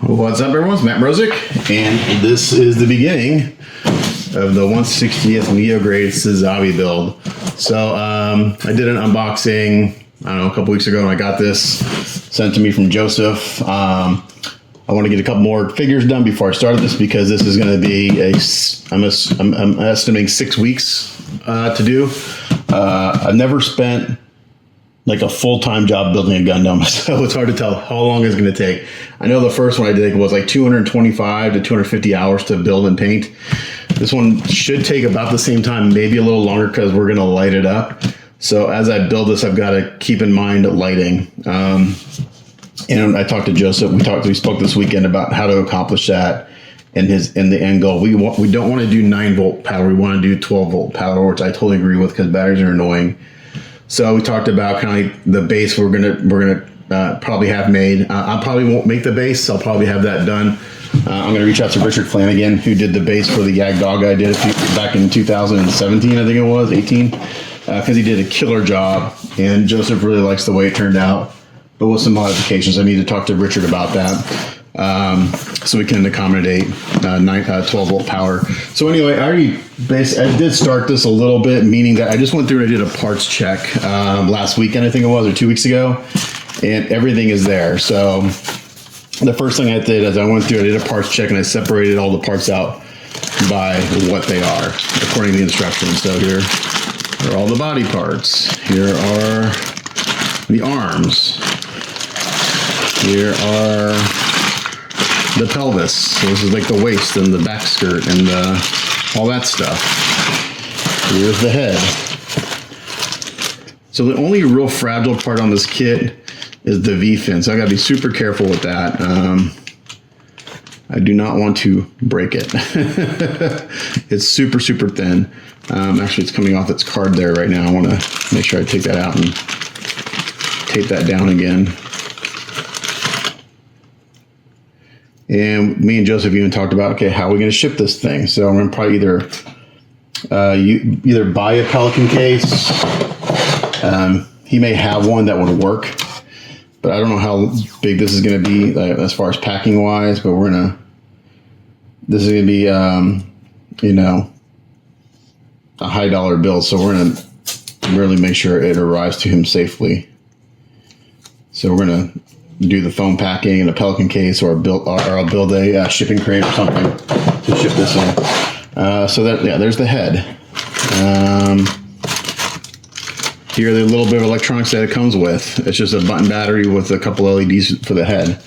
What's up, everyone? It's Matt Brozick, and this is the beginning of the 1/60th NeoGrade Sazabi build. So I did an unboxing, I don't know, a couple weeks ago, and I got this sent to me from Joseph. I want to get a couple more figures done before I started this because this is going to be I'm estimating 6 weeks to do. I've never spent like a full-time job building a Gundam, so it's hard to tell how long it's going to take. I know the first one I did was like 225 to 250 hours to build and paint. This one should take about the same time, maybe a little longer because we're going to light it up. So as I build this, I've got to keep in mind lighting. And I talked to Joseph. We spoke this weekend about how to accomplish that in the end goal. We don't want to do 9-volt power. We want to do 12-volt power, which I totally agree with because batteries are annoying. So we talked about kind of like the base we're gonna probably have made. I probably won't make the base. I'll probably have that done. I'm gonna reach out to Richard Flanagan, who did the base for the Yag Dog I did back in 2017, I think it was 18, because he did a killer job, and Joseph really likes the way it turned out, but with some modifications. I need to talk to Richard about that. So we can accommodate 12-volt power. So anyway, I did start this a little bit, meaning that I just went through and I did a parts check last weekend, I think it was, or 2 weeks ago, and everything is there. So the first thing I did is I went through, I did a parts check, and I separated all the parts out by what they are, according to the instructions. So here are all the body parts. Here are the arms. Here are the pelvis. So this is like the waist and the back skirt and all that stuff. Here's the head. So the only real fragile part on this kit is the V-fin. So I gotta be super careful with that. I do not want to break it. It's super, super thin. Actually, it's coming off its card there right now. I want to make sure I take that out and tape that down again. And me and Joseph even talked about, okay, how are we going to ship this thing? So I'm going to probably either buy a Pelican case. He may have one that would work, but I don't know how big this is going to be as far as packing wise. But this is going to be, a high dollar bill. So we're going to really make sure it arrives to him safely. So we're going to do the foam packing in a Pelican case, or I'll build a shipping crate or something to ship this in. So there's the head. Here are the little bit of electronics that it comes with. It's just a button battery with a couple LEDs for the head.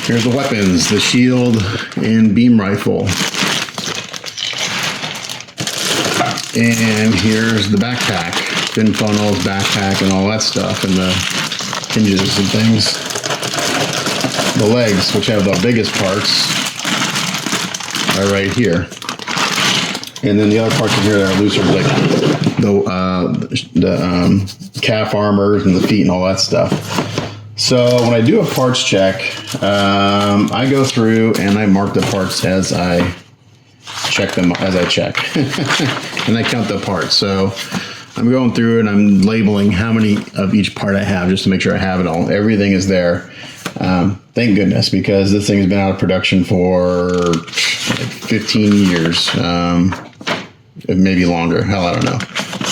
Here's the weapons, the shield and beam rifle. And here's the backpack, fin funnels, backpack, and all that stuff, and the hinges and things. The legs, which have the biggest parts, are right here, and then the other parts in here that are looser, like the calf armors and the feet and all that stuff. So when I do a parts check, I go through and I mark the parts as I check them, and I count the parts. So I'm going through and I'm labeling how many of each part I have just to make sure I have it all. Everything is there. Thank goodness, because this thing has been out of production for like 15 years, maybe longer. Hell, I don't know.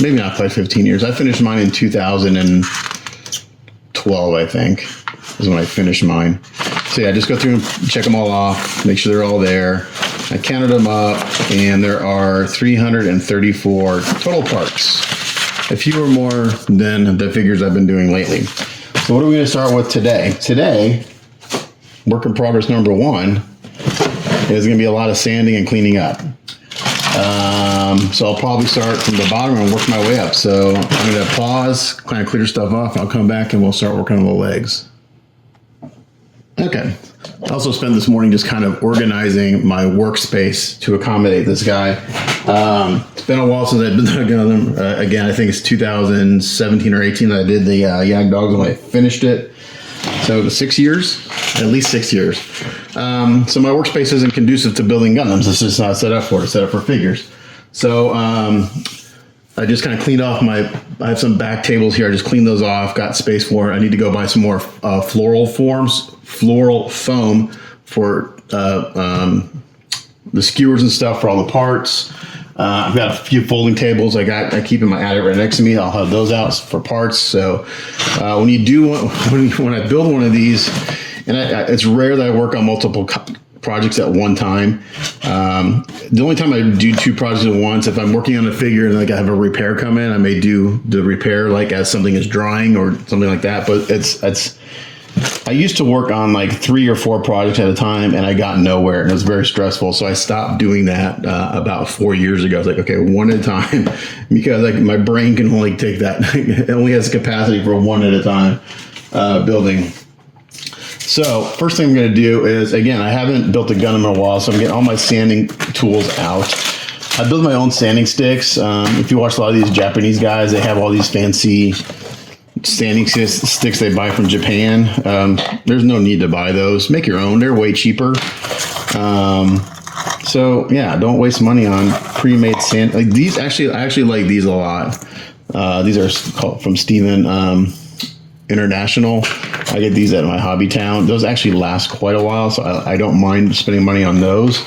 Maybe not quite 15 years. I finished mine in 2012, I think, is when I finished mine. So yeah, just go through and check them all off, make sure they're all there. I counted them up, and there are 334 total parts. A few or more than the figures I've been doing lately. So what are we going to start with today? Today, work in progress number 1 is going to be a lot of sanding and cleaning up. So I'll probably start from the bottom and work my way up. So I'm going to pause, kind of clear stuff off. I'll come back and we'll start working on the legs. Okay. I also spent this morning just kind of organizing my workspace to accommodate this guy. It's been a while since I've been doing them. Again, I think it's 2017 or 18 that I did the Yag Dogs when I finished it. So it was 6 years, at least 6 years. So my workspace isn't conducive to building Gundams. It's just not set up for it. It's set up for figures. So I just kind of cleaned off I have some back tables here. I just cleaned those off, got space for it. I need to go buy some more floral foam for the skewers and stuff for all the parts. I've got a few folding tables I keep in my attic right next to me. I'll have those out for parts. So when I build one of these, and it's rare that I work on multiple projects at one time. The only time I do 2 projects at once, if I'm working on a figure and like I have a repair come in, I may do the repair like as something is drying or something like that. But I used to work on like 3 or 4 projects at a time, and I got nowhere, and it was very stressful. So I stopped doing that about 4 years ago. I was like, okay, one at a time, because like my brain can only take that. It only has capacity for one at a time building. So first thing I'm going to do is, again, I haven't built a gun in a while, so I'm getting all my sanding tools out. I build my own sanding sticks. If you watch a lot of these Japanese guys, they have all these fancy sanding sticks they buy from Japan. There's no need to buy those. Make your own. They're way cheaper. So yeah, don't waste money on pre-made sand. Like these, I actually like these a lot. These are from Steven International. I get these at my hobby town. Those actually last quite a while, so I don't mind spending money on those.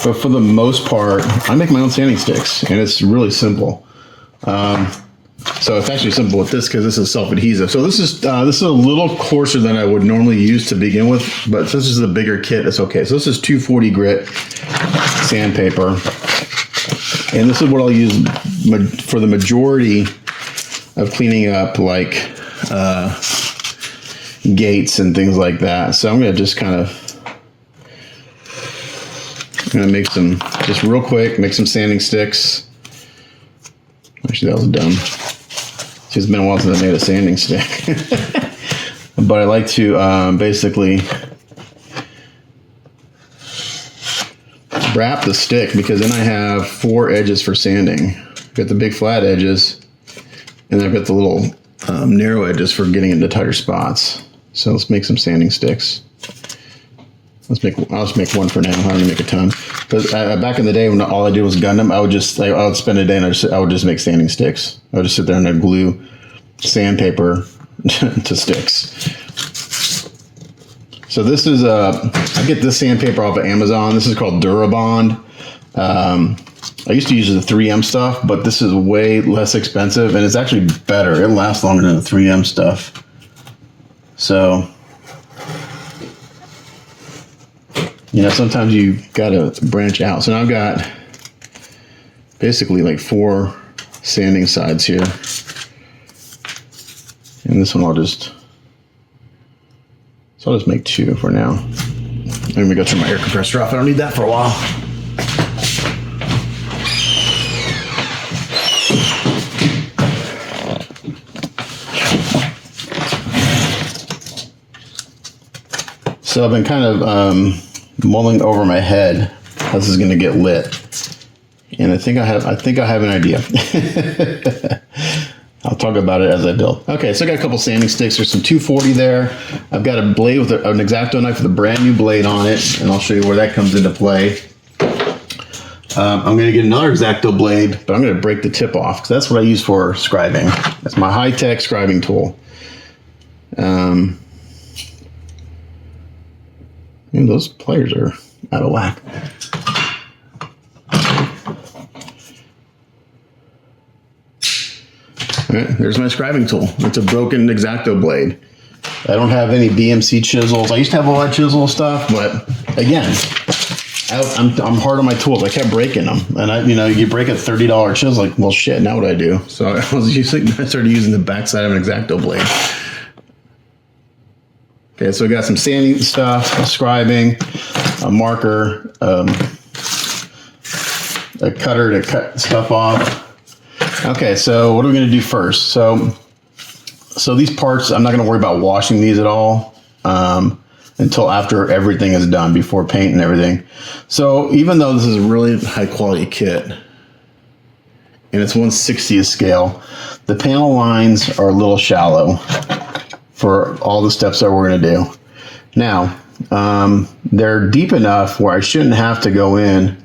But for the most part, I make my own sanding sticks, and it's really simple. So it's actually simple with this because this is self-adhesive. So this is a little coarser than I would normally use to begin with, but since this is a bigger kit, it's okay. So this is 240 grit sandpaper, and this is what I'll use for the majority of cleaning up like gates and things like that. So I'm going to just make some, just real quick, make some sanding sticks. Actually, that was dumb. It's been a while since I made a sanding stick. But I like to basically wrap the stick, because then I have 4 edges for sanding. I've got the big flat edges, and then I've got the little narrow edges for getting into tighter spots. So let's make some sanding sticks. I'll just make one for now. I'm gonna make a ton. But back in the day when all I did was Gundam, I would spend a day and I would just make sanding sticks. I would just sit there and I'd glue sandpaper to sticks. So this is I get this sandpaper off of Amazon. This is called Durabond. I used to use the 3M stuff, but this is way less expensive, and it's actually better. It lasts longer than the 3M stuff. So, you know, sometimes you gotta branch out. So now I've got basically like 4 sanding sides here. And this one I'll just make 2 for now. Let me go turn my air compressor off. I don't need that for a while. So I've been kind of mulling over my head how this is going to get lit, and I think I have an idea. I'll talk about it as I build. Okay, so I got a couple sanding sticks. There's some 240 there. I've got a blade with an X-Acto knife with a brand new blade on it, and I'll show you where that comes into play. I'm going to get another X-Acto blade, but I'm going to break the tip off because that's what I use for scribing. That's my high-tech scribing tool. Those pliers are out of whack. All right, there's my scribing tool. It's a broken X-Acto blade. I don't have any BMC chisels. I used to have a lot of chisel stuff, but again, I'm hard on my tools. I kept breaking them, and you break a $30 chisel. Like, well, shit. Now what do I do? So I started using the backside of an X-Acto blade. Okay, so we got some sanding stuff, scribing, a marker, a cutter to cut stuff off. Okay, so what are we going to do first? So these parts, I'm not going to worry about washing these at all until after everything is done, before paint and everything. So even though this is a really high quality kit, and it's 1/60th scale, the panel lines are a little shallow for all the steps that we're going to do. Now, they're deep enough where I shouldn't have to go in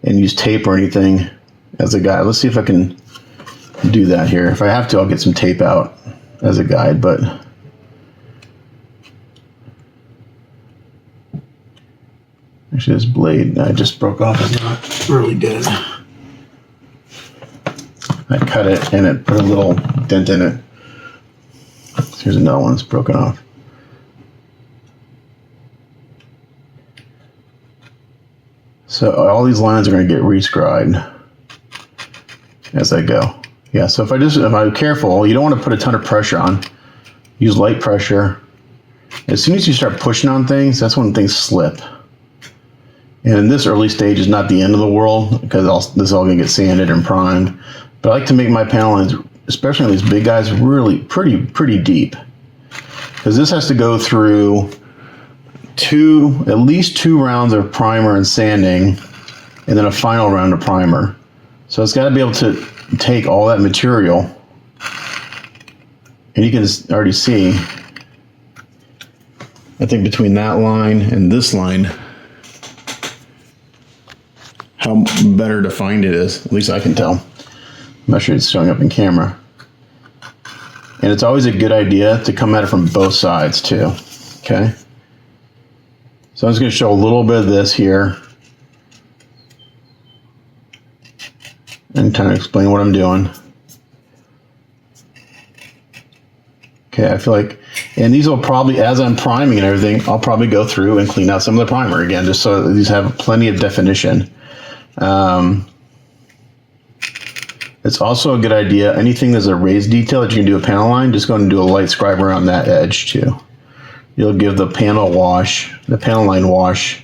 and use tape or anything as a guide. Let's see if I can do that here. If I have to, I'll get some tape out as a guide, but actually this blade I just broke off is not really good. I cut it and it put a little dent in it. So here's another one that's broken off. So all these lines are going to get rescribed as I go. Yeah, so if I'm careful, you don't want to put a ton of pressure on. Use light pressure. As soon as you start pushing on things, that's when things slip. And in this early stage is not the end of the world, because this is all going to get sanded and primed. But I like to make my panel lines, especially on these big guys, really pretty deep. Because this has to go through at least two rounds of primer and sanding, and then a final round of primer. So it's got to be able to take all that material, and you can already see, I think between that line and this line, how better defined it is. At least I can tell. I'm not sure it's showing up in camera. And it's always a good idea to come at it from both sides too, okay? So I'm just going to show a little bit of this here and kind of explain what I'm doing. Okay, I feel like, and these will probably, as I'm priming and everything, I'll probably go through and clean out some of the primer again, just so that these have plenty of definition. It's also a good idea, anything that's a raised detail that you can do a panel line, just go and do a light scribe around that edge too. You'll give the panel line wash,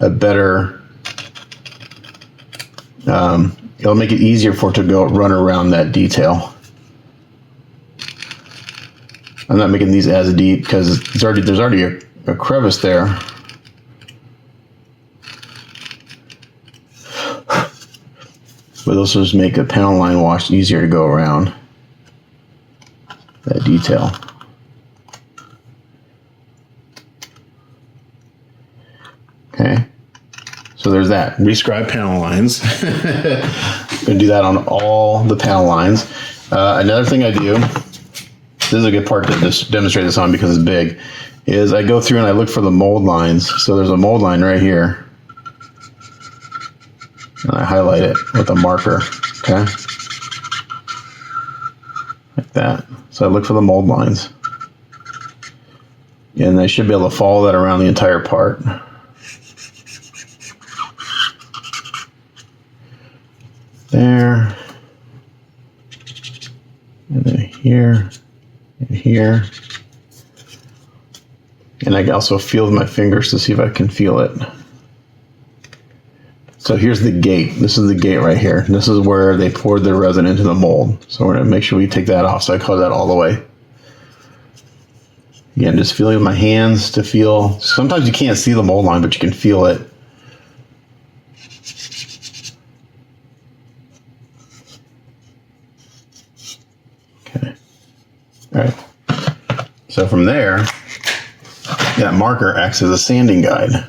a better, it'll make it easier for it to run around that detail. I'm not making these as deep because there's already a crevice there. But those just make a panel line wash easier to go around that detail. Okay, so there's that. Rescribe panel lines. I'm gonna do that on all the panel lines. Another thing I do, this is a good part to just demonstrate this on because it's big, is I go through and I look for the mold lines. So there's a mold line right here. And I highlight it with a marker, okay? Like that. So I look for the mold lines. And I should be able to follow that around the entire part. There. And then here. And here. And I can also feel with my fingers to see if I can feel it. So here's the gate. This is the gate right here. This is where they poured the resin into the mold. So we're going to make sure we take that off. So I cover that all the way. Again, just feeling with my hands to feel. Sometimes you can't see the mold line, but you can feel it. Okay. All right. So from there, that marker acts as a sanding guide.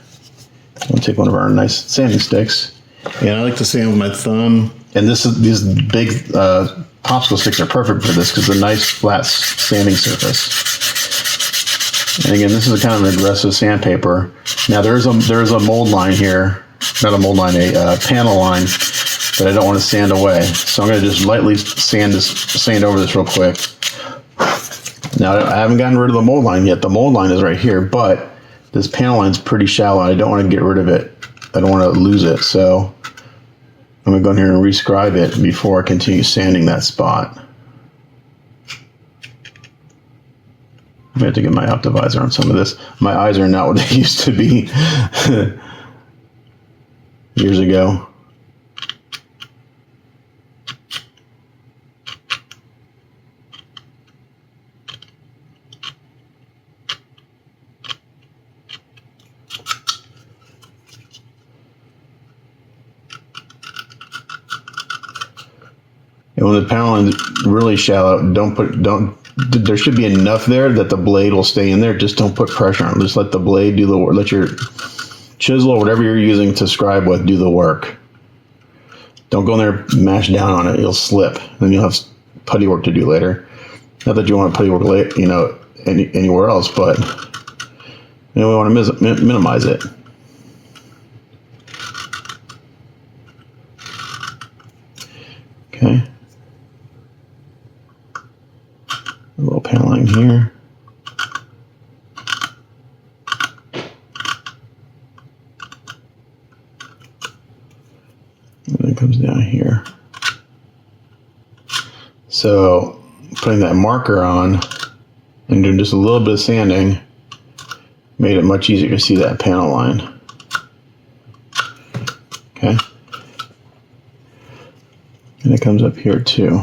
I'll take one of our nice sanding sticks. And I like to sand with my thumb. And these big popsicle sticks are perfect for this because it's a nice flat sanding surface. And again, this is a kind of an aggressive sandpaper. Now there's a mold line here, not a mold line, a panel line that I don't want to sand away. So I'm going to just lightly sand over this real quick. Now I haven't gotten rid of the mold line yet. The mold line is right here, but this panel line is pretty shallow. I don't want to get rid of it. I don't want to lose it. So I'm going to go in here and rescribe it before I continue sanding that spot. I'm going to have to get my optivisor on some of this. My eyes are not what they used to be years ago. And when the panel line is really shallow, there should be enough there that the blade will stay in there. Just don't put pressure on it. Just let the blade do the work. Let your chisel or whatever you're using to scribe with do the work. Don't go in there, mash down on it. You'll slip. Then you'll have putty work to do later. Not that you want putty work, anywhere else, but we want to minimize it. Okay. A little paneling here. And then it comes down here. So putting that marker on and doing just a little bit of sanding made it much easier to see that panel line. Okay. And it comes up here too.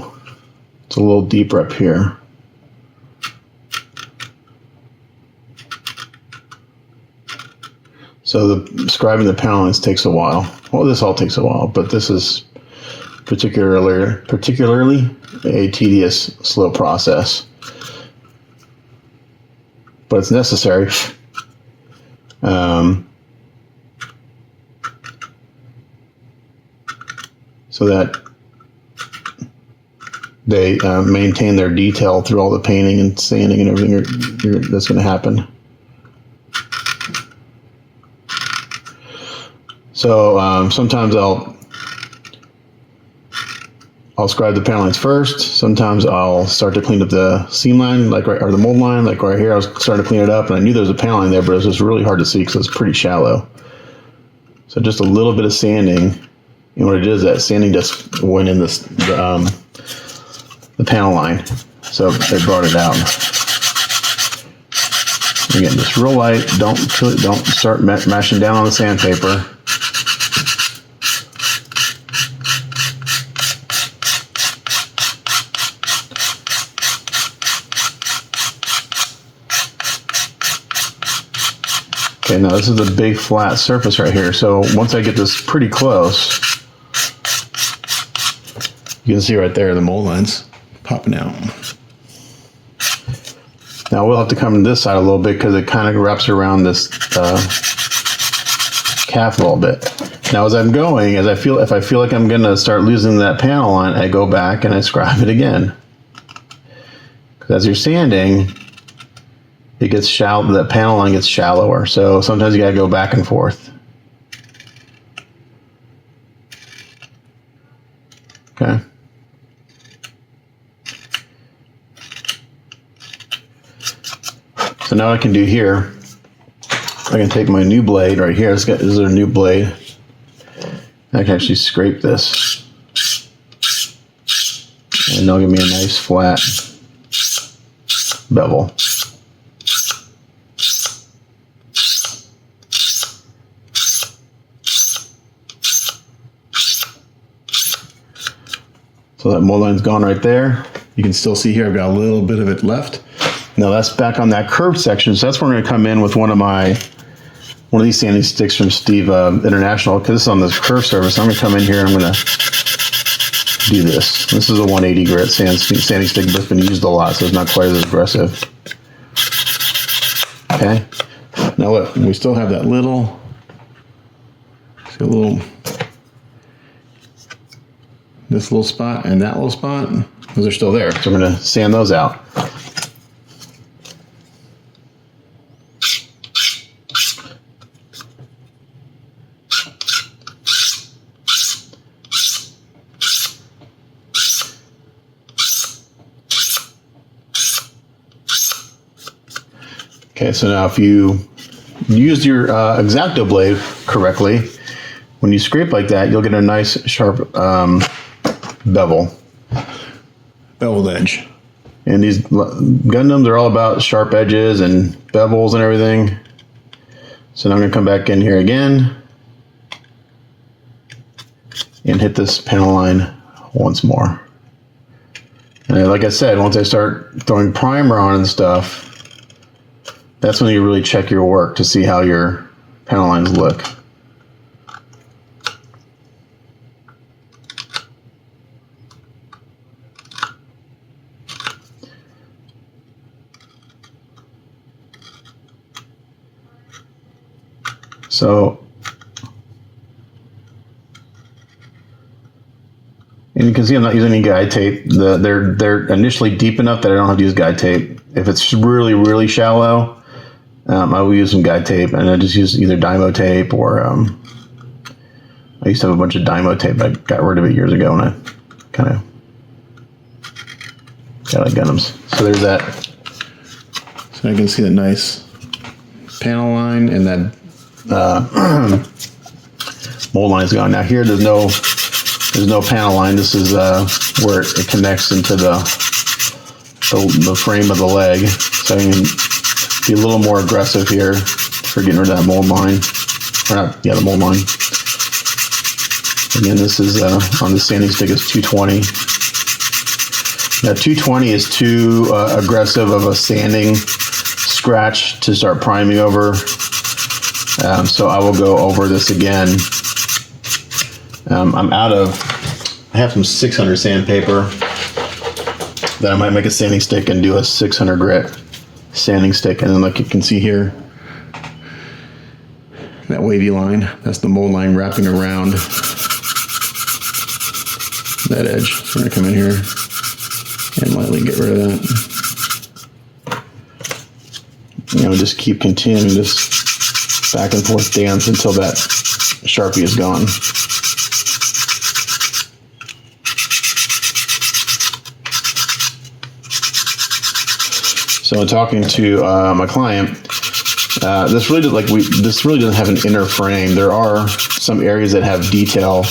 It's a little deeper up here. So the scribing the panel lines takes a while. Well, this all takes a while, but this is particularly a tedious, slow process. But it's necessary. So that they maintain their detail through all the painting and sanding and everything that's going to happen. So sometimes I'll scribe the panel lines first. Sometimes I'll start to clean up the seam line, or the mold line, like right here. I was starting to clean it up, and I knew there was a panel line there, but it was just really hard to see because it's pretty shallow. So just a little bit of sanding, and what it is, that sanding just went in the panel line, so it brought it out. Again, just real light. Don't start mashing down on the sandpaper. Okay, now this is a big flat surface right here. So once I get this pretty close, you can see right there the mold lines popping out. Now we'll have to come to this side a little bit because it kind of wraps around this calf a little bit. Now as I'm going, if I feel like I'm going to start losing that panel line, I go back and I scribe it again. Because as you're sanding, it gets shallow. The panel line gets shallower, so sometimes you gotta go back and forth. Okay. So now what I can do here, I can take my new blade right here. This is a new blade. I can actually scrape this, and it'll give me a nice flat bevel. So that mold line's gone right there. You can still see here I've got a little bit of it left. Now that's back on that curved section. So that's where I'm going to come in with one of these sanding sticks from Steve International, because this is on this curved surface. I'm going to come in here and I'm going to do this. This is a 180 grit sanding stick, but it's been used a lot, so it's not quite as aggressive. Okay. Now look, we still have that little, this little spot and that little spot. Those are still there, so we're going to sand those out. Okay, so now if you used your X-Acto blade correctly, when you scrape like that, you'll get a nice sharp beveled edge. And these Gundams are all about sharp edges and bevels and everything. So now I'm going to come back in here again and hit this panel line once more. And like I said, once I start throwing primer on and stuff, that's when you really check your work to see how your panel lines look. So can see I'm not using any guide tape. They're initially deep enough that I don't have to use guide tape. If it's really, really shallow, I will use some guide tape, and I just use either Dymo tape or I used to have a bunch of Dymo tape. I got rid of it years ago, and I kind of got like Gunnums. So there's that. So I can see that nice panel line, and that mold line is gone. Now here, there's no panel line. This is where it connects into the frame of the leg. So I can be a little more aggressive here for getting rid of that mold line. Or not, yeah, the mold line. Again, this is on the sanding stick is 220. Now 220 is too aggressive of a sanding scratch to start priming over. So I will go over this again. I have some 600 sandpaper that I might make a sanding stick and do a 600 grit sanding stick. And then like you can see here, that wavy line, that's the mold line wrapping around that edge. So we're gonna come in here and lightly get rid of that. You know, just keep continuing this back and forth dance until that Sharpie is gone. So talking to my client, this really doesn't have an inner frame. There are some areas that have detail,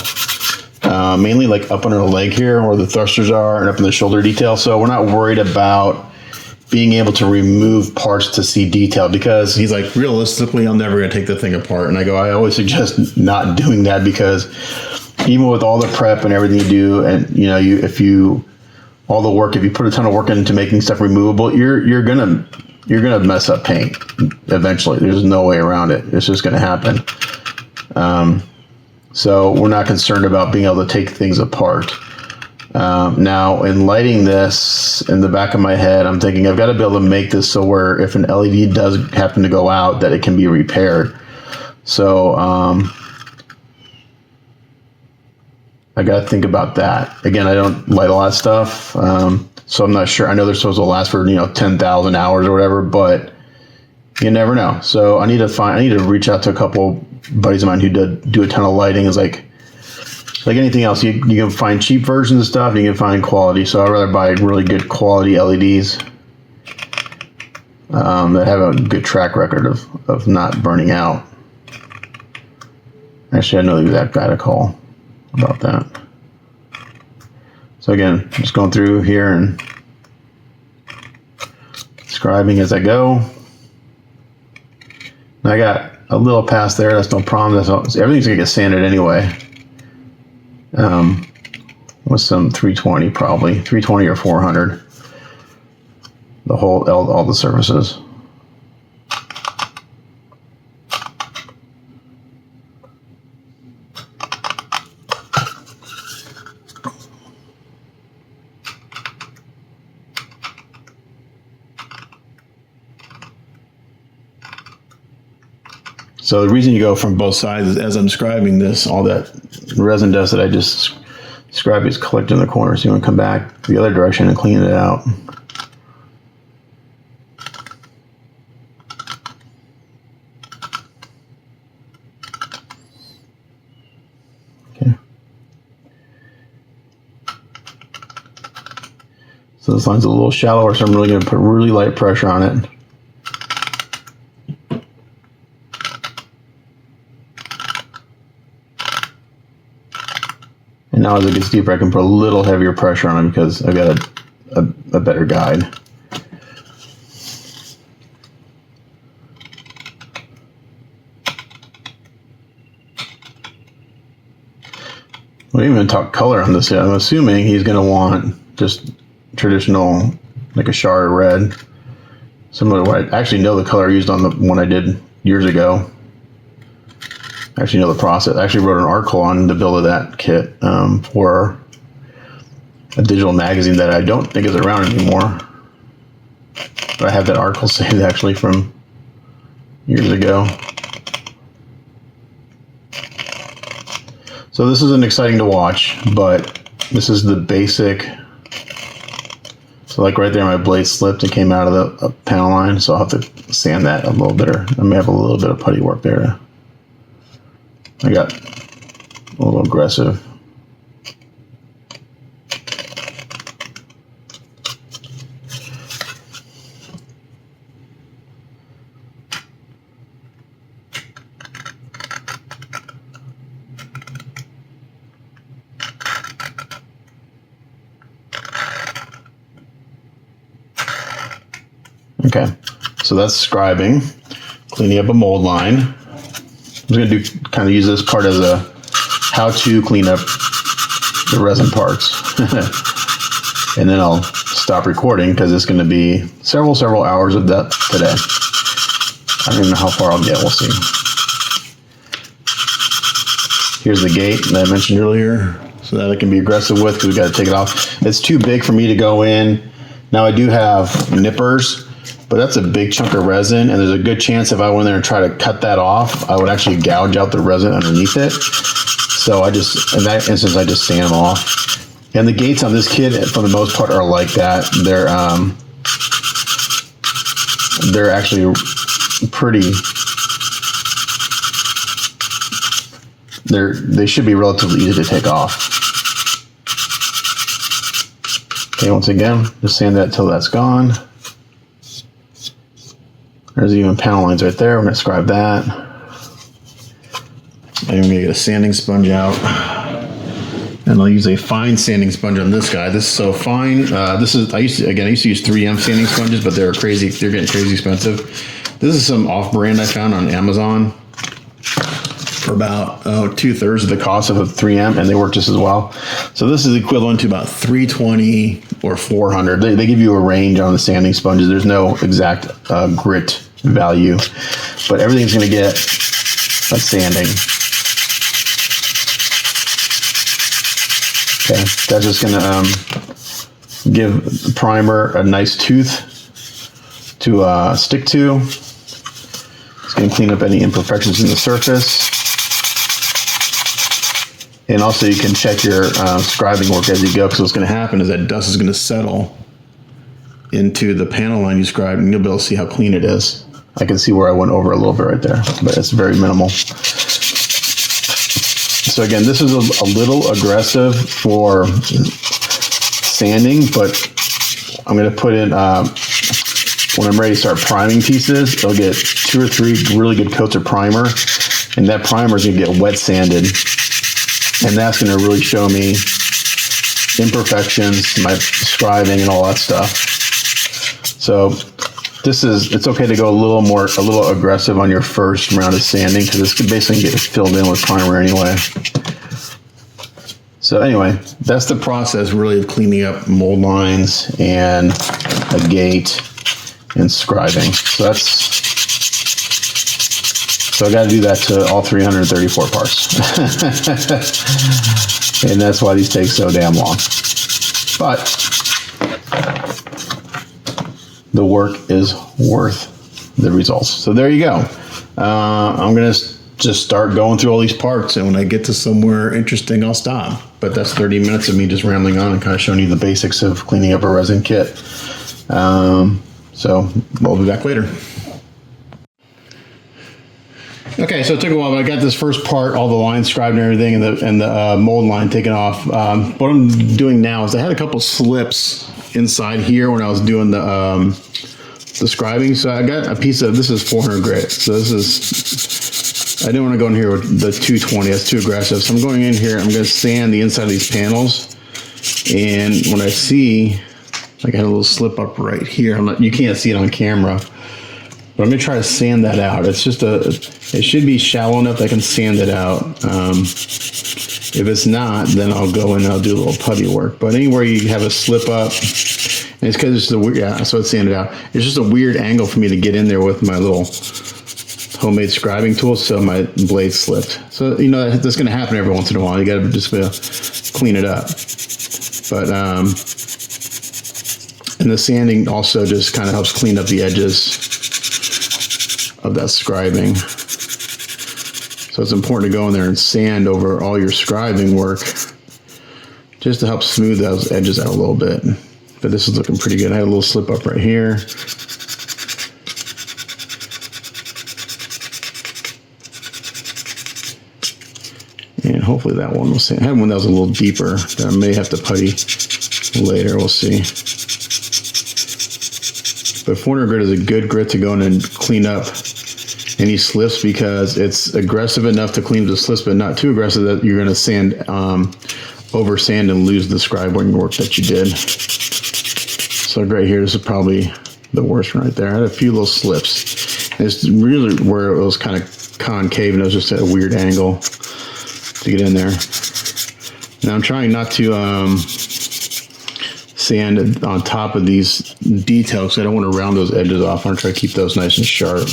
mainly like up under the leg here where the thrusters are, and up in the shoulder detail. So we're not worried about being able to remove parts to see detail, because he's like, realistically, I'm never going to take the thing apart. And I go, I always suggest not doing that, because even with all the prep and everything you do, and you know, if you put a ton of work into making stuff removable, you're gonna mess up paint eventually. There's no way around it. It's just gonna happen. So we're not concerned about being able to take things apart. Now, in lighting this, in the back of my head, I'm thinking I've got to be able to make this so where if an LED does happen to go out, that it can be repaired. So I got to think about that. Again, I don't light a lot of stuff, so I'm not sure. I know they're supposed to last for 10,000 hours or whatever, but you never know. So I need to reach out to a couple buddies of mine who do a ton of lighting. It's like anything else, you can find cheap versions of stuff, and you can find quality. So I'd rather buy really good quality LEDs that have a good track record of not burning out. Actually, I know the exact guy to call about that. So again, just going through here and scribing as I go. And I got a little past there, that's no problem. Everything's gonna get sanded anyway. With some 320, probably 320 or 400. All the surfaces. So the reason you go from both sides is, as I'm scribing this, all that resin dust that I just scribed is collected in the corner. So you want to come back the other direction and clean it out. Okay. So this line's a little shallower, so I'm really going to put really light pressure on it. And now as it gets deeper, I can put a little heavier pressure on it because I've got a better guide. We didn't even talk color on this yet. I'm assuming he's going to want just traditional, like a shard red. Similar to what I actually know the color I used on the one I did years ago. I actually know the process. I actually wrote an article on the build of that kit for a digital magazine that I don't think is around anymore. But I have that article saved actually from years ago. So this isn't exciting to watch, but This is the basic. So like right there, my blade slipped and came out of the panel line. So I'll have to sand that a little bit, or I may have a little bit of putty work there. I got a little aggressive. Okay, so that's scribing, cleaning up a mold line. I'm going to kind of use this part as a how to clean up the resin parts. And then I'll stop recording because it's going to be several hours of that today. I don't even know how far I'll get, we'll see. Here's the gate that I mentioned earlier, so that I can be aggressive with because we got to take it off. It's too big for me to go in. Now I do have nippers, but that's a big chunk of resin, and there's a good chance if I went in there and try to cut that off, I would actually gouge out the resin underneath it. So in that instance, I just sand them off. And the gates on this kit, for the most part, are like that. They're actually pretty. They should be relatively easy to take off. Okay, once again, just sand that till that's gone. There's even panel lines right there. We're going to scribe that. I'm going to get a sanding sponge out. And I'll use a fine sanding sponge on this guy. This is so fine. I used to use 3M sanding sponges, but they're getting crazy expensive. This is some off-brand I found on Amazon for about 2/3 of the cost of a 3M, and they work just as well. So this is equivalent to about $320 or $400. They give you a range on the sanding sponges. There's no exact grit value, but everything's going to get a sanding. Okay, that's just going to give the primer a nice tooth to stick to. It's going to clean up any imperfections in the surface. And also you can check your scribing work as you go, because what's going to happen is that dust is going to settle into the panel line you scribed, and you'll be able to see how clean it is. I can see where I went over a little bit right there, but it's very minimal. So again, this is a little aggressive for sanding, but I'm going to put in, when I'm ready to start priming pieces, I'll get 2 or 3 really good coats of primer, and that primer is going to get wet sanded. And that's going to really show me imperfections, my scribing and all that stuff. So it's okay to go a little aggressive on your first round of sanding, because it's basically get filled in with primer anyway. So anyway, that's the process really of cleaning up mold lines and a gate and scribing. So I got to do that to all 334 parts. And that's why these take so damn long. But the work is worth the results. So there you go. I'm going to just start going through all these parts, and when I get to somewhere interesting, I'll stop. But that's 30 minutes of me just rambling on and kind of showing you the basics of cleaning up a resin kit. So we'll be back later. Okay, so it took a while, but I got this first part, all the lines scribed and everything, and the mold line taken off. What I'm doing now is I had a couple slips inside here when I was doing the scribing. So I got a piece of, this is 400 grit. So this is, I didn't want to go in here with the 220, that's too aggressive. So I'm going in here, I'm going to sand the inside of these panels. And when I see, like I had a little slip up right here, you can't see it on camera, but I'm going to try to sand that out. It's just it should be shallow enough that I can sand it out. If it's not, then I'll go in and I'll do a little putty work. But anywhere you have a slip up, and it's because it's so it's sanded out. It's just a weird angle for me to get in there with my little homemade scribing tool, so my blade slipped. So, that's going to happen every once in a while. You got to just clean it up. But, and the sanding also just kind of helps clean up the edges of that scribing. So it's important to go in there and sand over all your scribing work, just just to help smooth those edges out a little bit. But this is looking pretty good. I had a little slip up right here. And hopefully that one will sand. I had one that was a little deeper that I may have to putty later. We'll see. But 400 grit is a good grit to go in and clean up any slips, because it's aggressive enough to clean the slips, but not too aggressive that you're going to sand, over sand and lose the scribing work that you did. So right here, this is probably the worst one right there. I had a few little slips. It's really where it was kind of concave and it was just at a weird angle to get in there. Now I'm trying not to sand on top of these details, because I don't want to round those edges off. I want to try to keep those nice and sharp.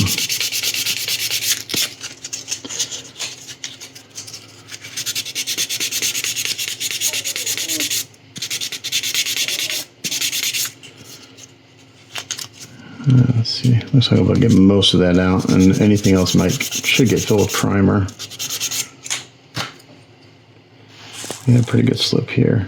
Let's see. Looks like I'll get most of that out, and anything else should get filled with primer. Yeah, pretty good slip here.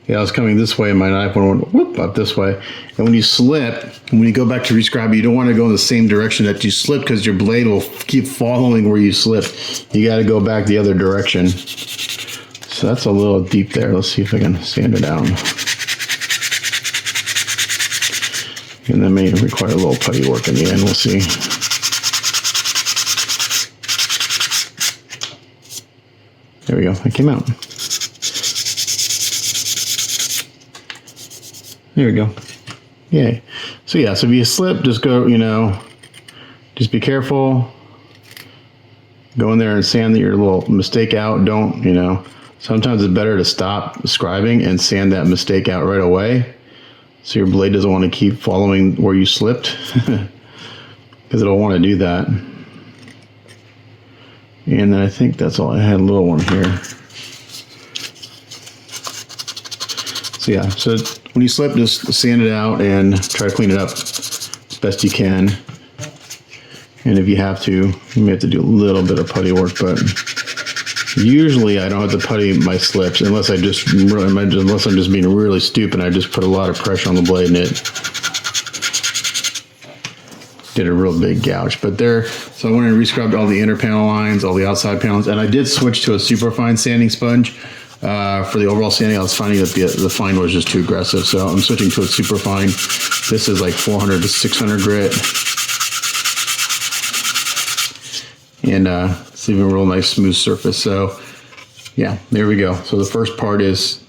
Yeah, I was coming this way, and my knife went whoop up this way. And when you slip, when you go back to rescribe, you don't want to go in the same direction that you slipped, because your blade will keep following where you slipped. You got to go back the other direction. So that's a little deep there. Let's see if I can sand it out. And that may require a little putty work in the end. We'll see. There we go. It came out. There we go. Yay. So yeah, so if you slip, just go, just be careful. Go in there and sand your little mistake out. Don't, sometimes it's better to stop scribing and sand that mistake out right away, so your blade doesn't want to keep following where you slipped, because it'll want to do that. And then I think that's all. I had a little one here. So yeah, so when you slip, just sand it out and try to clean it up as best you can. And if you have to, you may have to do a little bit of putty work, but usually I don't have to putty my slips unless I'm just being really stupid. I just put a lot of pressure on the blade and it did a real big gouge. But so I went and rescrubbed all the inner panel lines, all the outside panels, and I did switch to a super fine sanding sponge for the overall sanding. I was finding that the fine was just too aggressive, so I'm switching to a super fine. This is like 400 to 600 grit. And it's even a real nice smooth surface. So yeah, there we go. So the first part is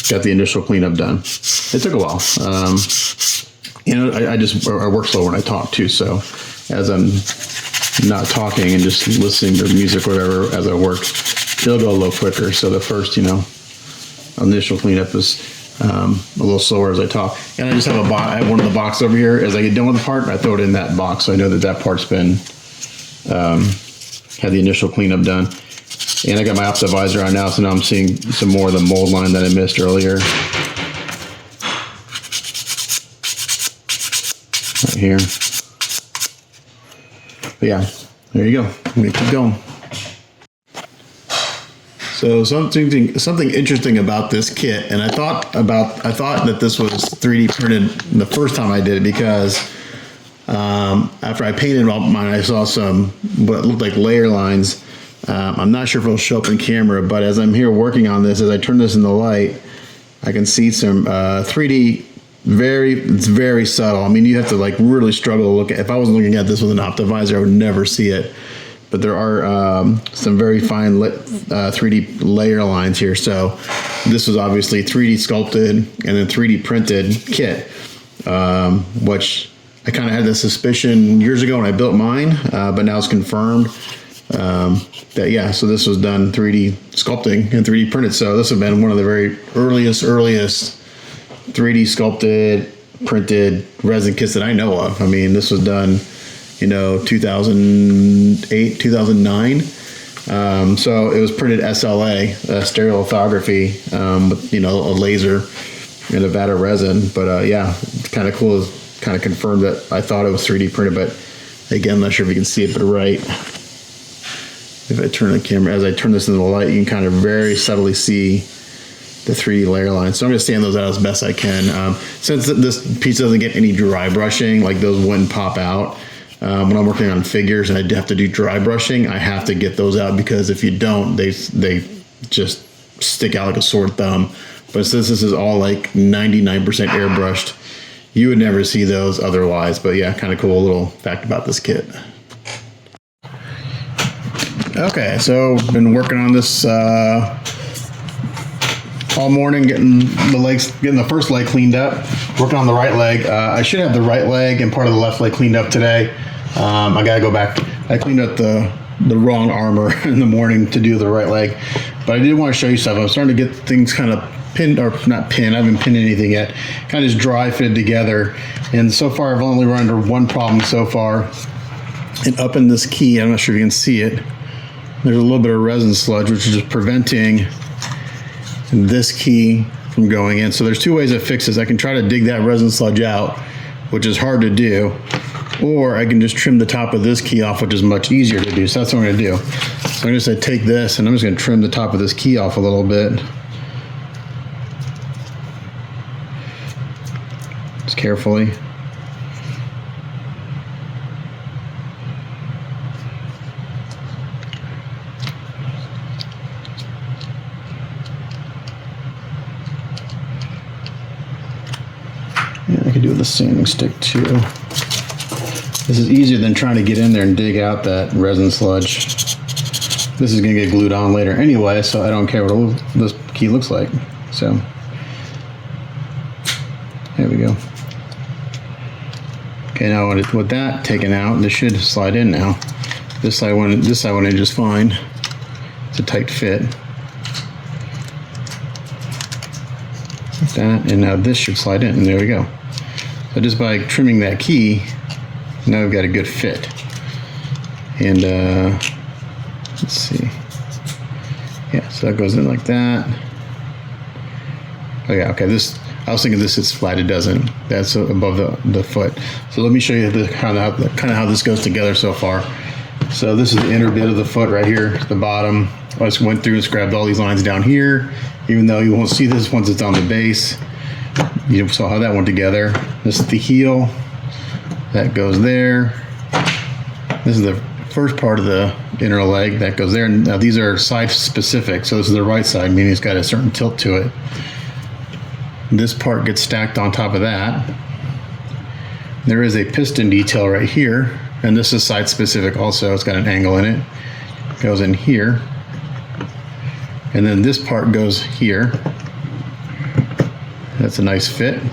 got the initial cleanup done. It took a while. I work slow when I talk too. So as I'm not talking and just listening to music or whatever as I work, it'll go a little quicker. So the first, initial cleanup is a little slower as I talk. And I just have I have one in the box over here. As I get done with the part, I throw it in that box, so I know that part's been had the initial cleanup done. And I got my optivisor on now, so now I'm seeing some more of the mold line that I missed earlier. Right here. But yeah, there you go. I'm gonna keep going. So something interesting about this kit, and I thought that this was 3D printed the first time I did it, because after I painted mine, I saw some what looked like layer lines. I'm not sure if it'll show up in camera, but as I'm here working on this, as I turn this in the light, I can see some 3D. It's very subtle. I mean, you have to like really struggle to look at. If I wasn't looking at this with an optivisor, I would never see it. But there are some very fine 3D layer lines here. So this was obviously 3D sculpted and then 3D printed kit, which I kind of had the suspicion years ago when I built mine, but now it's confirmed that, yeah, so this was done 3D sculpting and 3D printed. So this has been one of the very earliest 3D sculpted, printed resin kits that I know of. I mean, this was done 2008, 2009. So it was printed SLA, stereolithography, with, a laser and a vat of resin. But yeah, it's kind of cool. It's kind of confirmed that I thought it was 3D printed, but again, I'm not sure if you can see it, but right if I turn the camera, as I turn this into the light, you can kind of very subtly see the 3D layer lines. So I'm gonna stand those out as best I can. Since this piece doesn't get any dry brushing, like those wouldn't pop out. When I'm working on figures and I have to do dry brushing, I have to get those out, because if you don't, they just stick out like a sore thumb. But since this is all like 99% airbrushed, you would never see those otherwise. But yeah, kind of cool little fact about this kit. Okay, so been working on this all morning, getting the first leg cleaned up, working on the right leg. I should have the right leg and part of the left leg cleaned up today. I gotta go back. I cleaned up the wrong armor in the morning to do the right leg, but I did want to show you stuff. I'm starting to get things kind of pinned, or not pinned, I haven't pinned anything yet, kind of just dry fitted together. And so far I've only run into one problem so far. And up in this key, I'm not sure if you can see it, there's a little bit of resin sludge, which is just preventing this key from going in. So there's two ways to fix this. I can try to dig that resin sludge out, which is hard to do, or I can just trim the top of this key off, which is much easier to do. So that's what I'm gonna do. So I'm just gonna take this and I'm just gonna trim the top of this key off a little bit. Just carefully. Yeah, I could do it with a sanding stick too. This is easier than trying to get in there and dig out that resin sludge. This is gonna get glued on later anyway, so I don't care what this key looks like. So, there we go. Okay, now with that taken out, this should slide in now. This side went in just fine. It's a tight fit. Like that, and now this should slide in, and there we go. So just by trimming that key, now we've got a good fit. And let's see. Yeah, so that goes in like that. Oh yeah, okay, I was thinking this is flat, it doesn't. That's above the foot. So let me show you kind of how this goes together so far. So this is the inner bit of the foot right here, the bottom. I just went through and grabbed all these lines down here, even though you won't see this once it's on the base. You saw how that went together. This is the heel. That goes there. This is the first part of the inner leg that goes there. Now these are side specific, so this is the right side, meaning it's got a certain tilt to it. This part gets stacked on top of that. There is a piston detail right here, and this is side specific also. It's got an angle in it. It goes in here. And then this part goes here. That's a nice fit.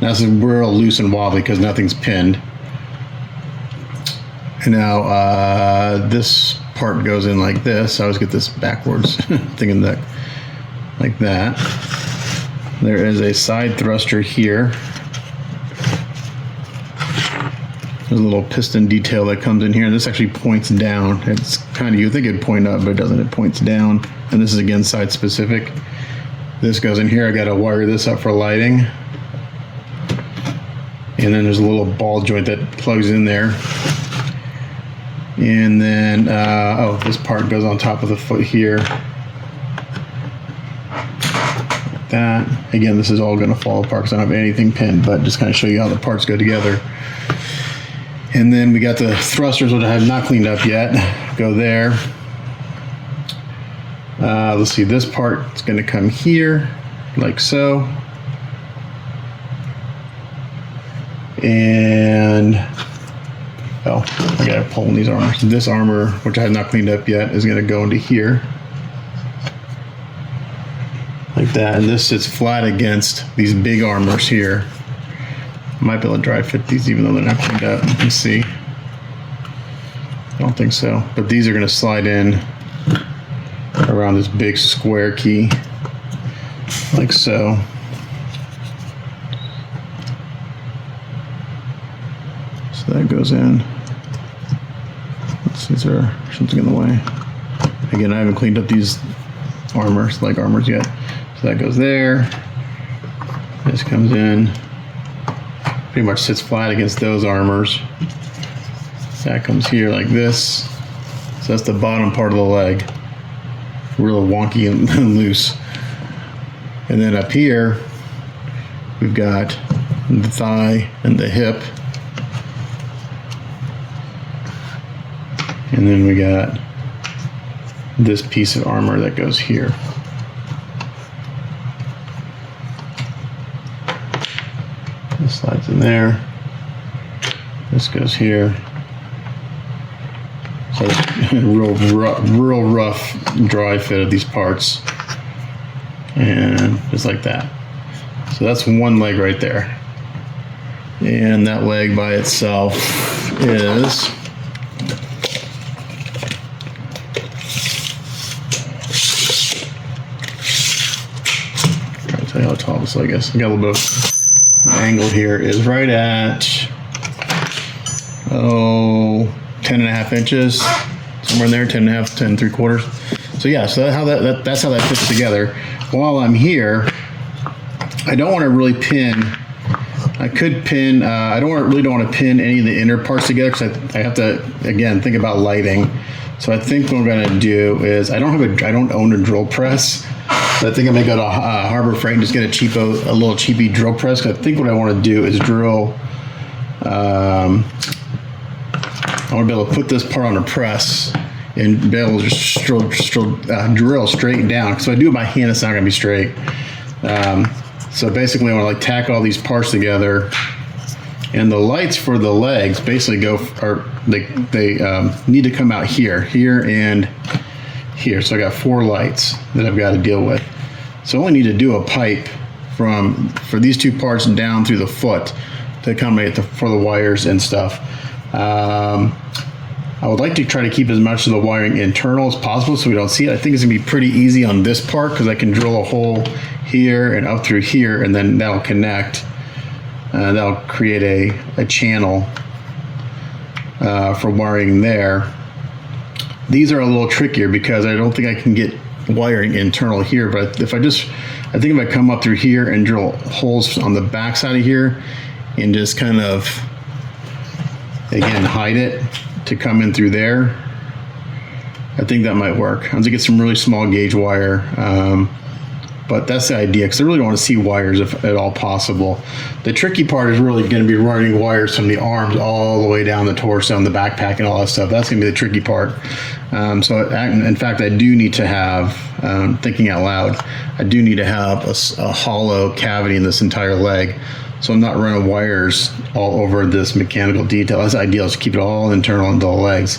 Now this is real loose and wobbly because nothing's pinned. And now this part goes in like this. I always get this backwards, thinking that like that. There is a side thruster here. There's a little piston detail that comes in here. This actually points down. It's kind of, you think it'd point up, but it doesn't. It points down. And this is again side specific. This goes in here. I got to wire this up for lighting. And then there's a little ball joint that plugs in there. And then, oh, this part goes on top of the foot here. Like that. Again, this is all going to fall apart because I don't have anything pinned, but just kind of show you how the parts go together. And then we got the thrusters, which I have not cleaned up yet. Go there. Let's see, this part is going to come here, like so. And, oh, I got to pull in these armors. This armor, which I have not cleaned up yet, is going to go into here. Like that. And this sits flat against these big armors here. I might be able to dry fit these even though they're not cleaned up. You can see. I don't think so. But these are going to slide in around this big square key, like so. So that goes in. Let's see, is there something in the way? Again, I haven't cleaned up these armors, leg armors yet. So that goes there. This comes in. Pretty much sits flat against those armors. That comes here like this. So that's the bottom part of the leg. Real wonky and loose. And then up here, we've got the thigh and the hip. And then we got this piece of armor that goes here. This slides in there. This goes here. So it's real rough, dry fit of these parts. And just like that. So that's one leg right there. And that leg by itself is trying to tell you how tall this leg is. I got a little bit of angle here. Is right at 10.5 inches, somewhere in there, 10.5, 10.75. So yeah, so that's how that fits together. While I'm here, I don't want to really pin. I could pin. I really don't want to pin any of the inner parts together because I have to again think about lighting. So I think what I'm going to do is I don't own a drill press. So I think I may go to Harbor Freight and just get a little cheapy drill press. Because I think what I want to do is drill. I want to be able to put this part on a press and be able to just drill straight down. Because if I do it by hand, it's not going to be straight. So basically, I want to like tack all these parts together, and the lights for the legs basically they need to come out here, and here. So I got 4 lights that I've got to deal with. So I only need to do a pipe for these 2 parts down through the foot to accommodate for the wires and stuff. I would like to try to keep as much of the wiring internal as possible so we don't see it. I think it's gonna be pretty easy on this part because I can drill a hole here and up through here, and then that'll connect. That'll create a channel for wiring there. These are a little trickier because I don't think I can get wiring internal here, but I think if I come up through here and drill holes on the back side of here and just kind of, again, hide it to come in through there, I think that might work. I'm gonna get some really small gauge wire, but that's the idea because I really don't want to see wires if at all possible. The tricky part is really going to be running wires from the arms all the way down the torso and the backpack and all that stuff. That's going to be the tricky part. So in fact, I do need to have, thinking out loud, I do need to have a hollow cavity in this entire leg. So I'm not running wires all over this mechanical detail. That's ideal, is keep it all internal into the legs.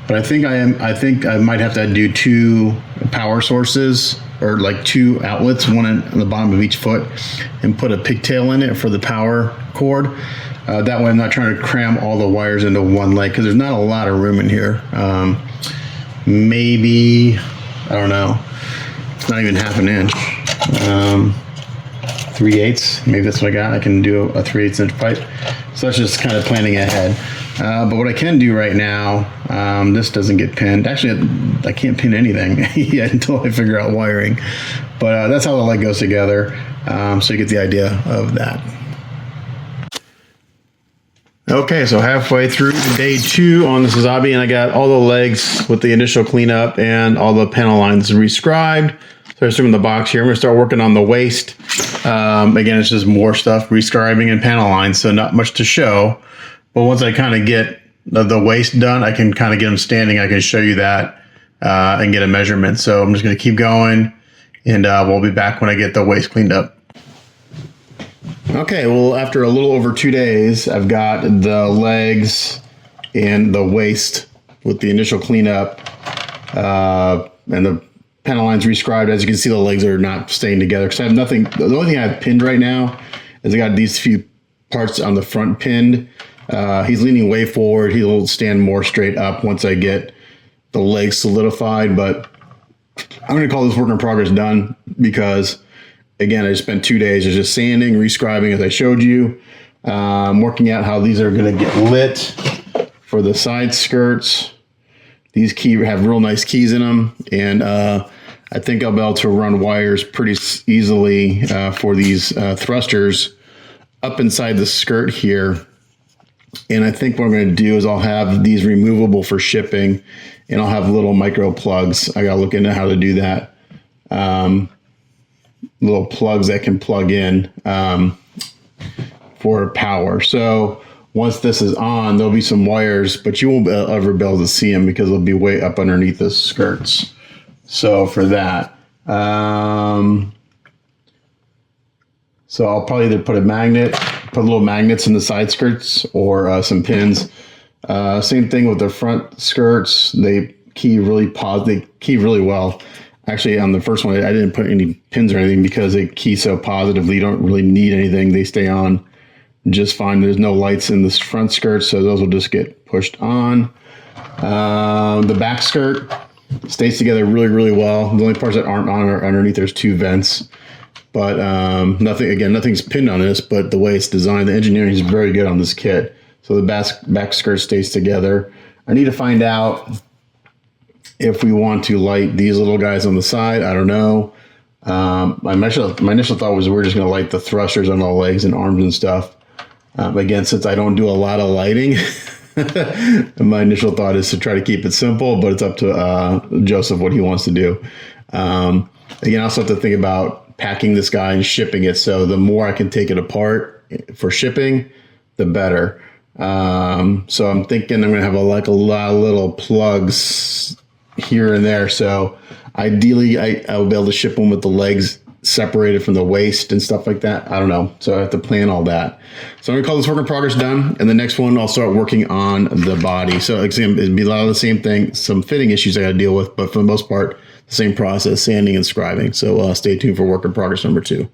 But I think I might have to do 2 power sources, or like 2 outlets, one on the bottom of each foot, and put a pigtail in it for the power cord. That way I'm not trying to cram all the wires into one leg because there's not a lot of room in here. Maybe, I don't know, it's not even half an inch. 3/8, maybe that's what I got. I can do a 3/8 inch pipe. So that's just kind of planning ahead. But what I can do right now, this doesn't get pinned. Actually, I can't pin anything yet until I figure out wiring. But that's how the leg goes together. So you get the idea of that. Okay, so halfway through day 2 on the Sazabi, and I got all the legs with the initial cleanup and all the panel lines rescribed. So I assume in the box here, I'm gonna start working on the waist. Again, it's just more stuff, rescribing and panel lines, so not much to show. But once I kind of get the waist done, I can kind of get them standing. I can show you that and get a measurement. So I'm just going to keep going, and we'll be back when I get the waist cleaned up. Okay, well, after a little over 2 days, I've got the legs and the waist with the initial cleanup and the panel lines rescribed. As you can see, the legs are not staying together because I have nothing. The only thing I have pinned right now is I got these few parts on the front pinned. He's leaning way forward. He'll stand more straight up once I get the legs solidified, but I'm going to call this work in progress done because, again, I just spent 2 days just sanding, rescribing as I showed you, working out how these are going to get lit for the side skirts. These have real nice keys in them, and I think I'll be able to run wires pretty easily for these thrusters up inside the skirt here. And I think what I'm going to do is I'll have these removable for shipping, and I'll have little micro plugs. I got to look into how to do that. Little plugs that can plug in for power. So once this is on, there'll be some wires, but you won't ever be able to see them because they'll be way up underneath the skirts. So for that, so I'll probably either put a magnet, put little magnets in the side skirts, or some pins. Same thing with the front skirts. They key really well. Actually, on the first one, I didn't put any pins or anything because they key so positively. You don't really need anything. They stay on just fine. There's no lights in the front skirts, so those will just get pushed on. The back skirt stays together really well. The only parts that aren't on are underneath. There's 2 vents. But nothing's pinned on this, but the way it's designed, the engineering is very good on this kit. So the back skirt stays together. I need to find out if we want to light these little guys on the side. I don't know. My initial thought was we're just going to light the thrusters on the legs and arms and stuff. Again, since I don't do a lot of lighting, my initial thought is to try to keep it simple, but it's up to Joseph what he wants to do. Again, I also have to think about packing this guy and shipping it. So the more I can take it apart for shipping, the better. So I'm thinking I'm going to have a lot of little plugs here and there. So ideally I will be able to ship them with the legs separated from the waist and stuff like that. I don't know. So I have to plan all that. So I'm gonna call this work in progress done. And the next one, I'll start working on the body. So it'd be a lot of the same thing, some fitting issues I gotta deal with, but for the most part, the same process, sanding and scribing. So stay tuned for work in progress number 2.